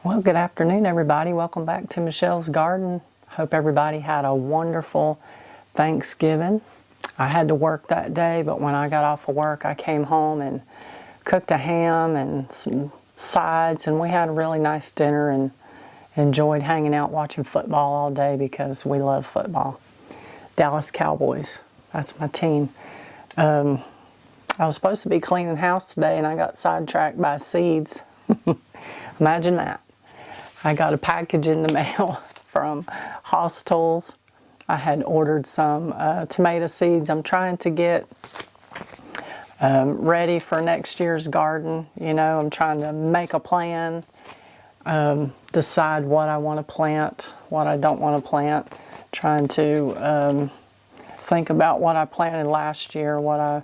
Well, good afternoon, everybody. Welcome back to Michelle's Garden. Hope everybody had a wonderful Thanksgiving. I had to work that day, but when I got off of work, I came home and cooked a ham and some sides, and we had a really nice dinner and enjoyed hanging out watching football all day because we love football. Dallas Cowboys, that's my team. I was supposed to be cleaning the house today, and I got sidetracked by seeds. Imagine that. I got a package in the mail from Haas Tools. I had ordered some tomato seeds. I'm trying to get ready for next year's garden. You know, I'm trying to make a plan, decide what I want to plant, what I don't want to plant, trying to think about what I planted last year, what I,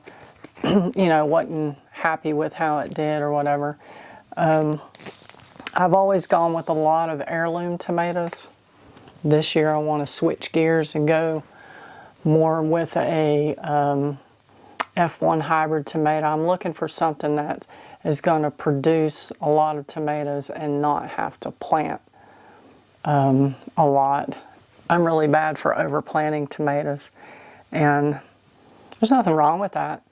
wasn't happy with how it did or whatever. I've always gone with a lot of heirloom tomatoes. This year I want to switch gears and go more with a F1 hybrid tomato. I'm looking for something that is going to produce a lot of tomatoes and not have to plant a lot. I'm really bad for overplanting tomatoes, and there's nothing wrong with that.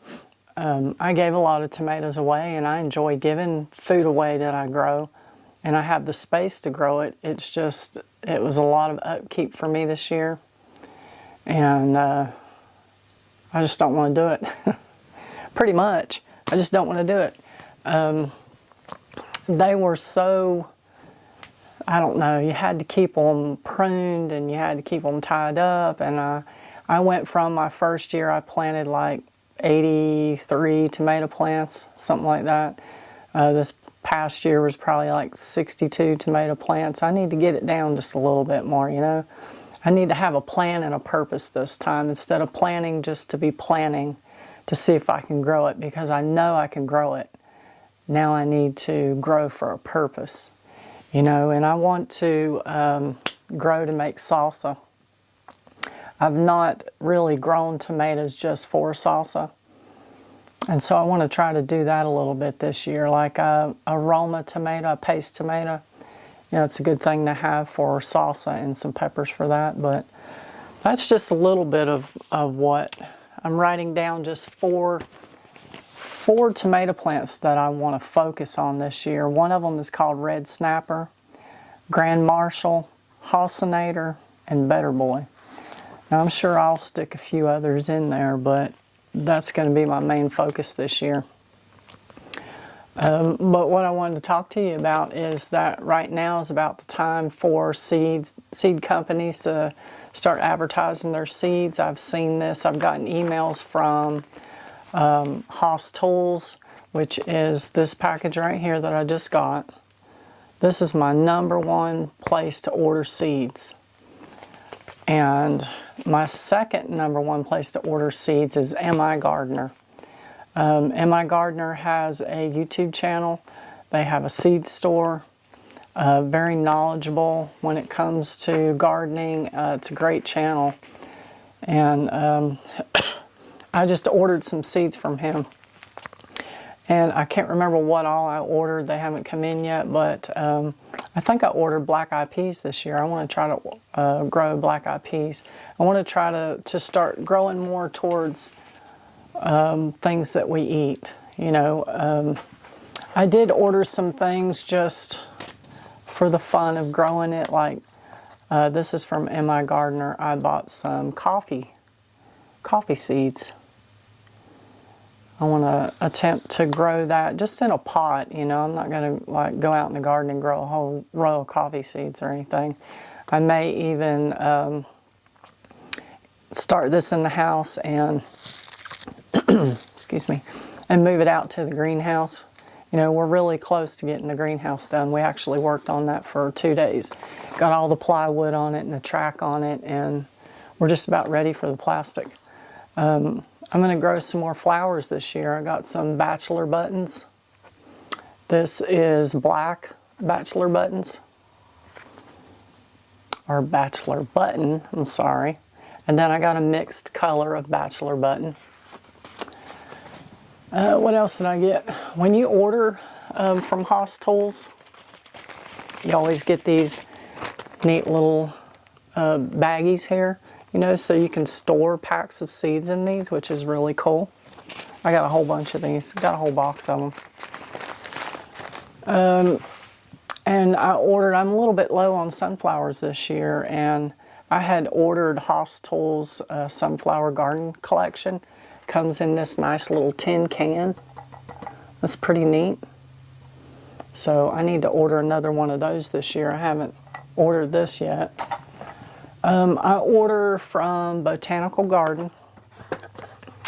I gave a lot of tomatoes away, and I enjoy giving food away that I grow. And I have the space to grow it. It's just, it was a lot of upkeep for me this year. And I just don't want to do it. Pretty much. I just don't want to do it. They were so, I don't know, you had to keep them pruned and you had to keep them tied up. And I went from my first year, I planted like 83 tomato plants, something like that. This past year was probably like 62 tomato plants. I need to get it down just a little bit more, you know. I need to have a plan and a purpose this time instead of planning just to be planning to see if I can grow it, because I know I can grow it. Now I need to grow for a purpose, you know, and I want to grow to make salsa. I've not really grown tomatoes just for salsa. And so I want to try to do that a little bit this year, like a Roma tomato, a paste tomato. You know, it's a good thing to have for salsa and some peppers for that. But that's just a little bit of what I'm writing down, just four tomato plants that I want to focus on this year. One of them is called Red Snapper, Grand Marshal, Halcinator, and Better Boy. Now I'm sure I'll stick a few others in there, but that's going to be my main focus this year. But what I wanted to talk to you about is that right now is about the time for seed companies to start advertising their seeds. I've seen this. I've gotten emails from Haas Tools, which is this package right here that I just got. This is my #1 place to order seeds. And my second #1 place to order seeds is M.I. Gardener. M.I. Gardener has a YouTube channel. They have a seed store. Very knowledgeable when it comes to gardening. It's a great channel. And I just ordered some seeds from him. And I can't remember what all I ordered. They haven't come in yet, but I think I ordered black-eyed peas this year. I want to try to grow black-eyed peas. I want to try to start growing more towards things that we eat. You know, I did order some things just for the fun of growing it. Like this is from M.I. Gardener. I bought some coffee seeds. I want to attempt to grow that just in a pot, you know. I'm not going to like go out in the garden and grow a whole row of coffee seeds or anything. I may even start this in the house and, excuse me, and move it out to the greenhouse. You know, we're really close to getting the greenhouse done. We actually worked on that for 2 days. Got all the plywood on it and the track on it, and we're just about ready for the plastic. I'm going to grow some more flowers this year. I got some bachelor buttons. This is black bachelor buttons. Or bachelor button, I'm sorry. And then I got a mixed color of bachelor button. What else did I get? When you order from Haas Tools, You always get these neat little baggies here, you know, so you can store packs of seeds in these, which is really cool. I got a whole bunch of these, got a whole box of them. And I'm a little bit low on sunflowers this year, and I had ordered Haas Tools sunflower garden collection. Comes in this nice little tin can. That's pretty neat. So I need to order another one of those this year. I haven't ordered this yet. I order from Botanical Garden.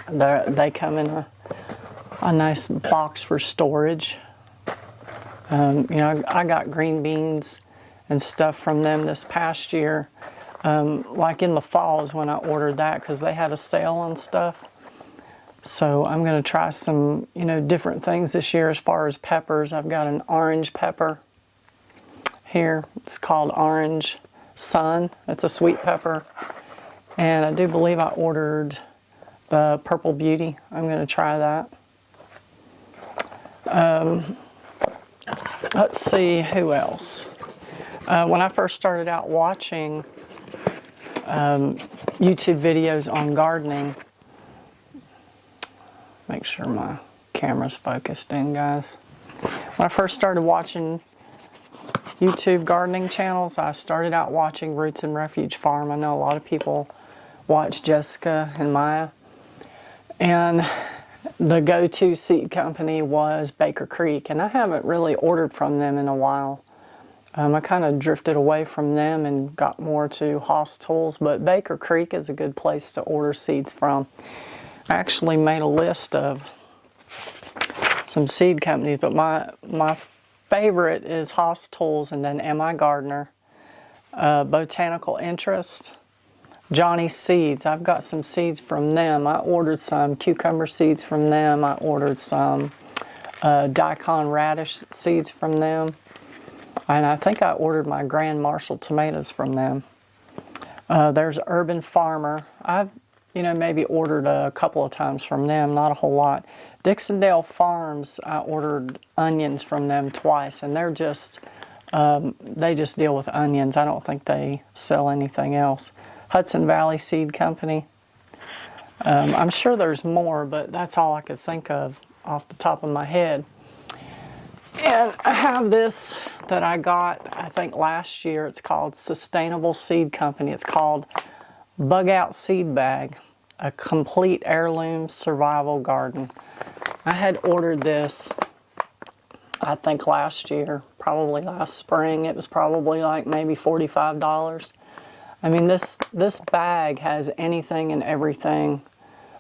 They come in a nice box for storage. You know, I got green beans and stuff from them this past year. Like in the fall is when I ordered that because they had a sale on stuff. So I'm going to try some, you know, different things this year as far as peppers. I've got an orange pepper here. It's called Orange Sun. It's a sweet pepper. And I do believe I ordered the Purple Beauty. I'm going to try that. Let's see, who else? When I first started out watching YouTube videos on gardening, make sure my camera's focused in, guys. When I first started watching YouTube gardening channels, I started out watching Roots and Refuge Farm. I know a lot of people watch Jessica and Maya. And the go-to seed company was Baker Creek, and I haven't really ordered from them in a while. I kind of drifted away from them and got more to Haas Tools, but Baker Creek is a good place to order seeds from. I actually made a list of some seed companies, but my favorite is Haas Tools, and then M.I. Gardner, Botanical Interest, Johnny Seeds. I've got some seeds from them. I ordered some cucumber seeds from them. I ordered some daikon radish seeds from them. And I think I ordered my Grand Marshal tomatoes from them. There's Urban Farmer. I've, you know, maybe ordered a couple of times from them, not a whole lot. Dixondale Farms, I ordered onions from them twice, and they're just, they just deal with onions. I don't think they sell anything else. Hudson Valley Seed Company. I'm sure there's more, but that's all I could think of off the top of my head. And I have this that I got, I think last year. It's called Sustainable Seed Company. It's called Bug Out Seed Bag, a complete heirloom survival garden. I had ordered this, I think last year, probably last spring. It was probably like maybe $45. I mean, this bag has anything and everything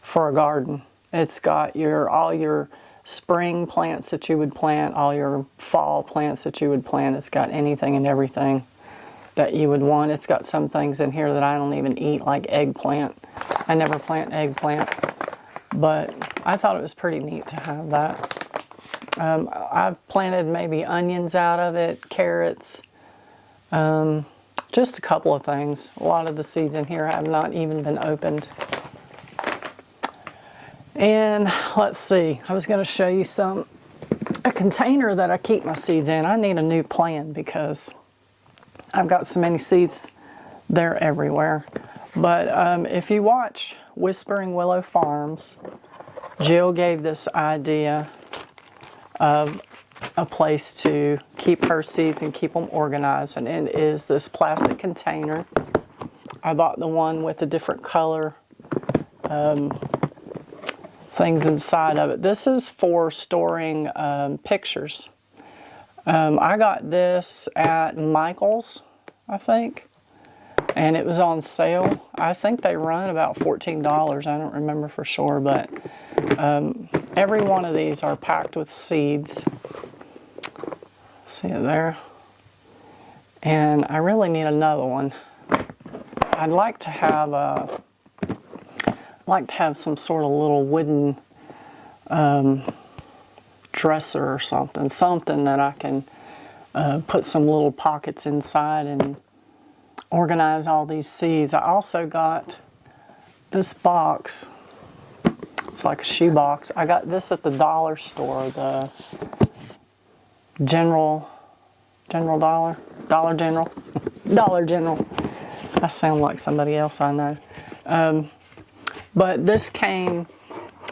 for a garden. It's got all your spring plants that you would plant, all your fall plants that you would plant. It's got anything and everything that you would want. It's got some things in here that I don't even eat, like eggplant. I never plant eggplant, but I thought it was pretty neat to have that. I've planted maybe onions out of it, carrots, just a couple of things. A lot of the seeds in here have not even been opened. And let's see, I was going to show you a container that I keep my seeds in. I need a new plan because I've got so many seeds, they're everywhere. But if you watch Whispering Willow Farms, Jill gave this idea of a place to keep her seeds and keep them organized, and it is this plastic container. I bought the one with a different color things inside of it. This is for storing pictures. I got this at Michael's, I think, and it was on sale. I think they run about $14. I don't remember for sure, but every one of these are packed with seeds. See it there? And I really need another one. I'd like to have some sort of little wooden dresser or something that I can put some little pockets inside and organize all these seeds. I also got this box. It's like a shoe box. I got this at the dollar store, the General General Dollar. Dollar General. Dollar General. I sound like somebody else I know. But this came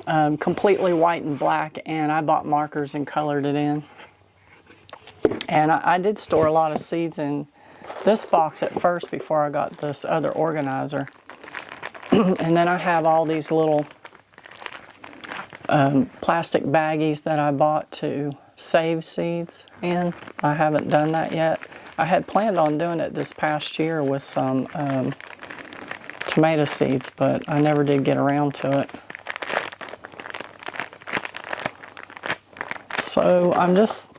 completely white and black, and I bought markers and colored it in. And I did store a lot of seeds in this box at first before I got this other organizer. And then I have all these little plastic baggies that I bought to save seeds in. I haven't done that yet. I had planned on doing it this past year with some tomato seeds, but I never did get around to it. So I'm just,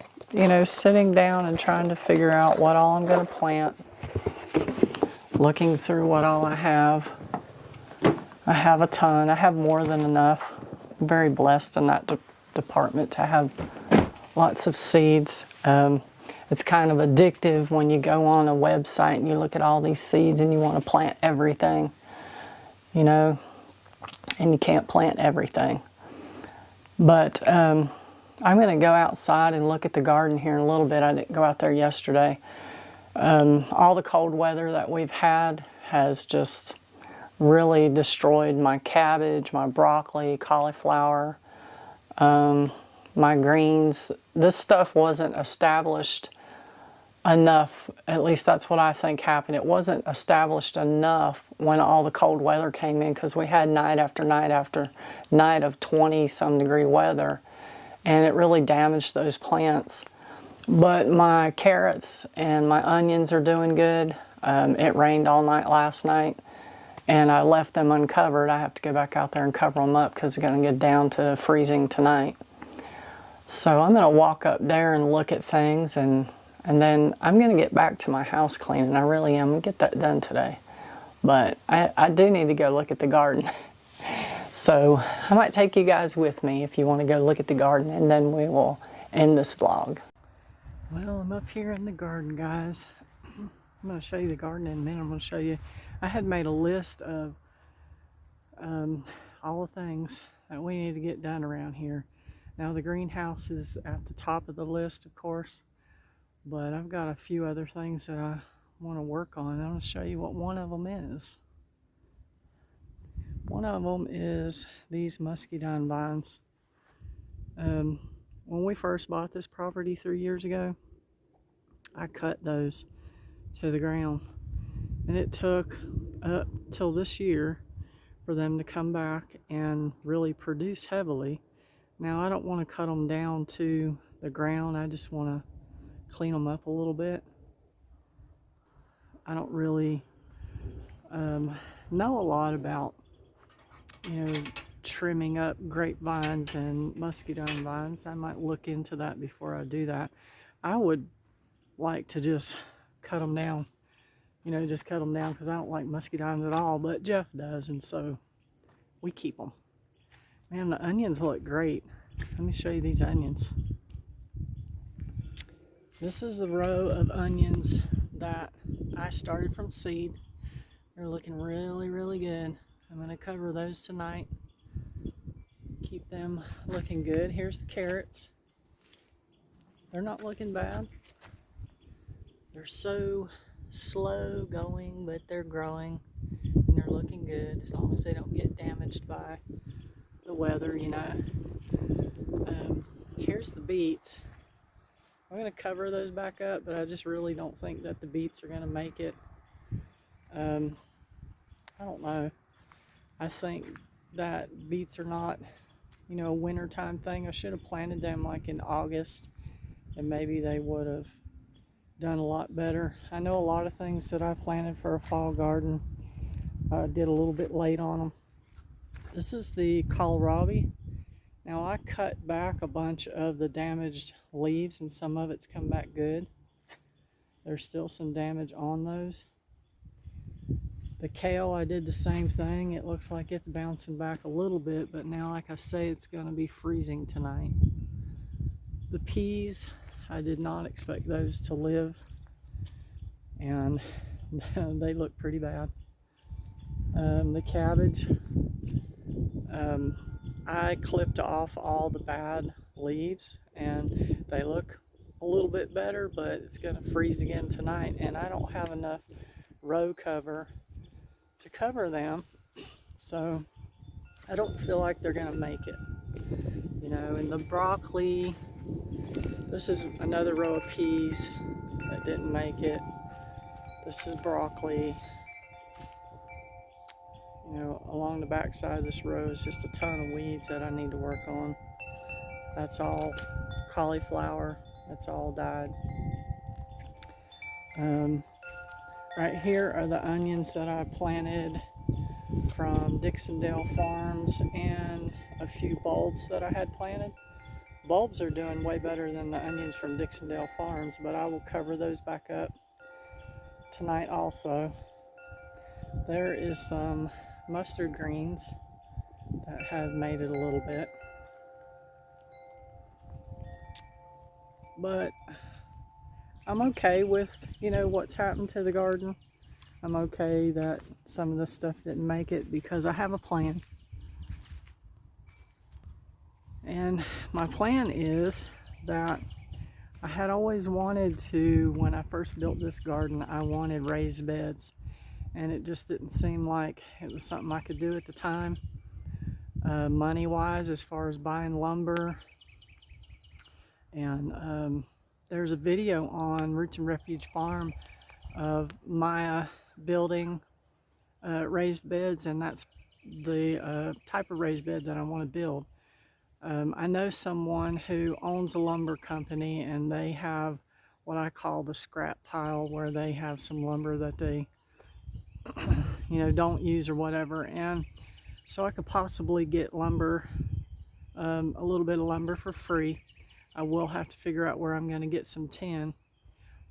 sitting down and trying to figure out what all I'm going to plant. Looking through what all I have. I have a ton. I have more than enough. I'm very blessed in that department to have lots of seeds. It's kind of addictive when you go on a website and you look at all these seeds and you want to plant everything, and you can't plant everything. But I'm going to go outside and look at the garden here in a little bit. I didn't go out there yesterday. All the cold weather that we've had has just really destroyed my cabbage, my broccoli, cauliflower, my greens. This stuff wasn't established enough, at least that's what I think happened. It wasn't established enough when all the cold weather came in, because we had night after night after night of 20-some degree weather, and it really damaged those plants. But my carrots and my onions are doing good. It rained all night last night, and I left them uncovered. I have to go back out there and cover them up because they're going to get down to freezing tonight. So I'm going to walk up there and look at things, and then I'm going to get back to my house cleaning. I really am going to get that done today. But I do need to go look at the garden. So I might take you guys with me if you want to go look at the garden, and then we will end this vlog. Well, I'm up here in the garden, guys. I'm going to show you the garden in a minute. I'm going to show you. I had made a list of all the things that we need to get done around here. Now the greenhouse is at the top of the list, of course, but I've got a few other things that I want to work on. I'm going to show you what one of them is. One of them is these muscadine vines. When we first bought this property 3 years ago, I cut those to the ground, and it took up till this year for them to come back and really produce heavily. Now I don't want to cut them down to the ground. I just want to clean them up a little bit. I don't really know a lot about trimming up grapevines and muscadine vines. I might look into that before I do that. I would like to just cut them down, just cut them down, because I don't like muscadines at all, but Jeff does, and so we keep them. Man, the onions look great. Let me show you these onions. This is a row of onions that I started from seed. They're looking really, really good. I'm going to cover those tonight. Keep them looking good. Here's the carrots. They're not looking bad. They're so slow going, but they're growing, and they're looking good as long as they don't get damaged by the weather, Here's the beets. I'm going to cover those back up, but I just really don't think that the beets are going to make it. I don't know. I think that beets are not, a wintertime thing. I should have planted them like in August, and maybe they would have done a lot better. I know a lot of things that I planted for a fall garden, did a little bit late on them. This is the kohlrabi. Now I cut back a bunch of the damaged leaves, and some of it's come back good. There's still some damage on those. The kale, I did the same thing. It looks like it's bouncing back a little bit, but now, like I say, it's going to be freezing tonight. The peas, I did not expect those to live, and they look pretty bad. The cabbage, I clipped off all the bad leaves, and they look a little bit better, but it's going to freeze again tonight, and I don't have enough row cover to cover them, so I don't feel like they're going to make it. You know, and the broccoli, this is another row of peas that didn't make it. This is broccoli. You know, along the back side of this row is just a ton of weeds that I need to work on. That's all cauliflower. That's all died. Right here are the onions that I planted from Dixondale Farms and a few bulbs that I had planted. Bulbs are doing way better than the onions from Dixondale Farms, but I will cover those back up tonight also. There is some mustard greens that have made it a little bit, but I'm okay with, you know, what's happened to the garden. I'm okay that some of the stuff didn't make it because I have a plan. And my plan is that I had always wanted to, when I first built this garden, I wanted raised beds. And it just didn't seem like it was something I could do at the time. Money-wise, as far as buying lumber. And there's a video on Roots and Refuge Farm of Maya building raised beds, and that's the type of raised bed that I want to build. I know someone who owns a lumber company, and they have what I call the scrap pile, where they have some lumber that they you know, don't use or whatever, and so I could possibly get lumber, a little bit of lumber for free. I will have to figure out where I'm going to get some tin,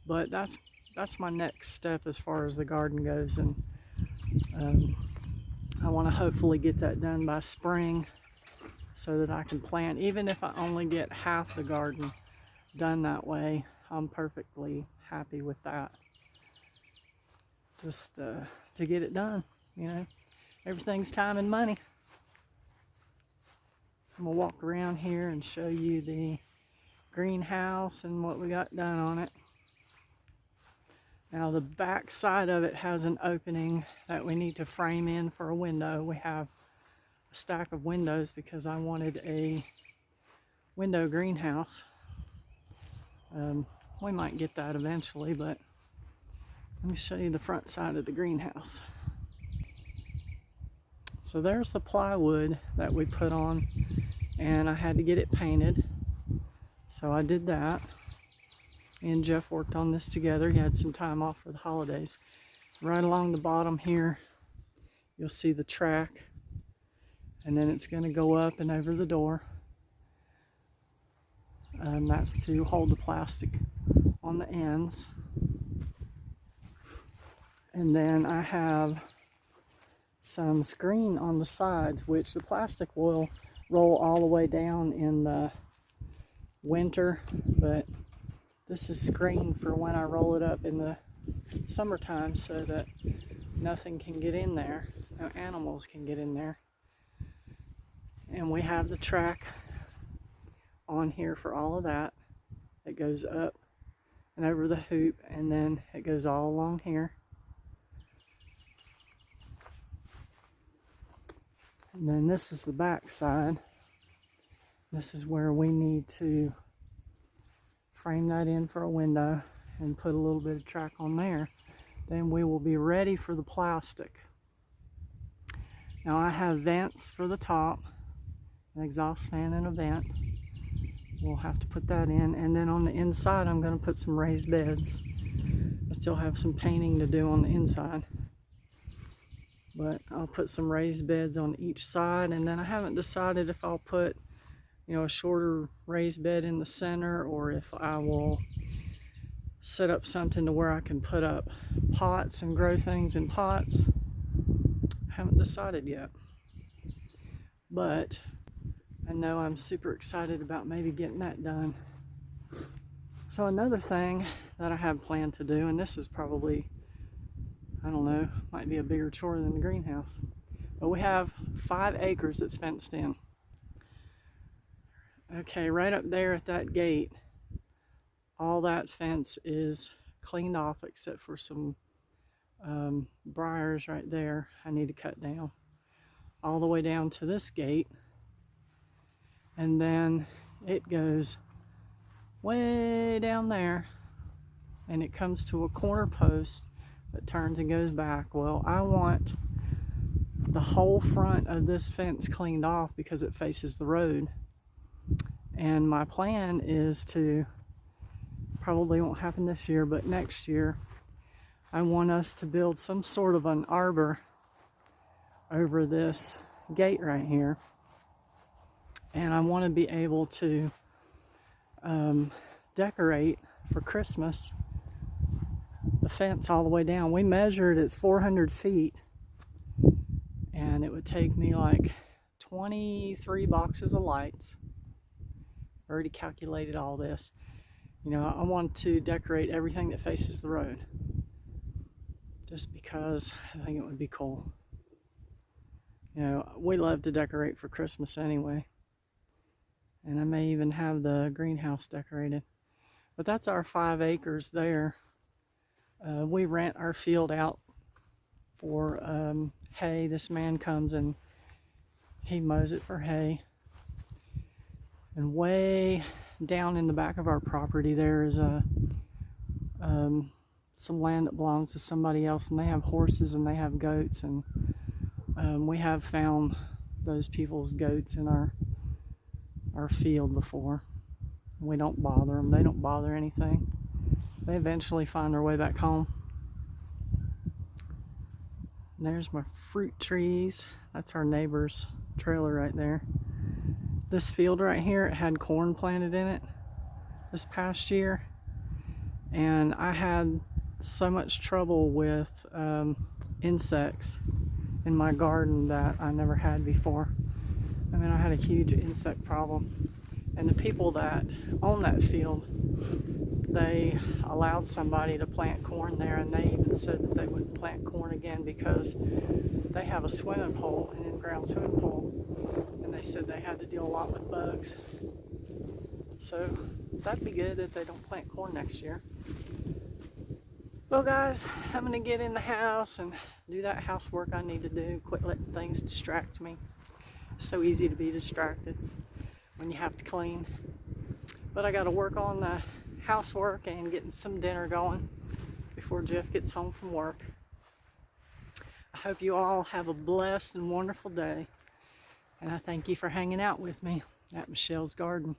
but that's my next step as far as the garden goes, and I want to hopefully get that done by spring so that I can plant. Even if I only get half the garden done that way, I'm perfectly happy with that. Just to get it done, you know. Everything's time and money. I'm gonna walk around here and show you the greenhouse and what we got done on it. Now the back side of it has an opening that we need to frame in for a window. We have a stack of windows because I wanted a window greenhouse. We might get that eventually, but let me show you the front side of the greenhouse. So there's the plywood that we put on, and I had to get it painted. So I did that. Me and Jeff worked on this together. He had some time off for the holidays. Right along the bottom here, you'll see the track, and then it's going to go up and over the door. That's to hold the plastic on the ends. And then I have some screen on the sides, which the plastic will roll all the way down in the winter, but this is screened for when I roll it up in the summertime so that nothing can get in there, no animals can get in there. And we have the track on here for all of that. It goes up and over the hoop, and then it goes all along here. And then this is the back side. This is where we need to frame that in for a window and put a little bit of track on there. Then we will be ready for the plastic. Now I have vents for the top, an exhaust fan and a vent. We'll have to put that in. And then on the inside, I'm going to put some raised beds. I still have some painting to do on the inside, but I'll put some raised beds on each side. And then I haven't decided if I'll put, you know, a shorter raised bed in the center, or if I will set up something to where I can put up pots and grow things in pots. I haven't decided yet, but I know I'm super excited about maybe getting that done. So another thing that I have planned to do, and this is probably, I don't know, might be a bigger chore than the greenhouse, but we have 5 acres that's fenced in. Okay, right up there at that gate, All that fence is cleaned off except for some briars right there I need to cut down. All the way down to this gate. And then it goes way down there and it comes to a corner post that turns and goes back. Well, I want the whole front of this fence cleaned off because it faces the road. And my plan is to, probably won't happen this year, but next year, I want us to build some sort of an arbor over this gate right here. And I want to be able to decorate for Christmas the fence all the way down. We measured, it's 400 feet, and it would take me like 23 boxes of lights. Already calculated all this. You know, I want to decorate everything that faces the road, just because I think it would be cool. You know, we love to decorate for Christmas anyway. And I may even have the greenhouse decorated. But that's our 5 acres there. We rent our field out for hay. This man comes and he mows it for hay. And way down in the back of our property there is some land that belongs to somebody else, and they have horses and they have goats, and we have found those people's goats in our field before. We don't bother them. They don't bother anything. They eventually find their way back home. And there's my fruit trees. That's our neighbor's trailer right there. This field right here, it had corn planted in it this past year. And I had so much trouble with insects in my garden that I never had before. I mean, I had a huge insect problem. And the people that own that field, they allowed somebody to plant corn there, and they even said that they wouldn't plant corn again because they have a swimming pool, an in-ground swimming pool, and they said they had to deal a lot with bugs. So that'd be good if they don't plant corn next year. Well guys, I'm gonna get in the house and do that housework I need to do. Quit letting things distract me. It's so easy to be distracted when you have to clean. But I gotta work on the housework and getting some dinner going before Jeff gets home from work. I hope you all have a blessed and wonderful day. And I thank you for hanging out with me at Michelle's Garden.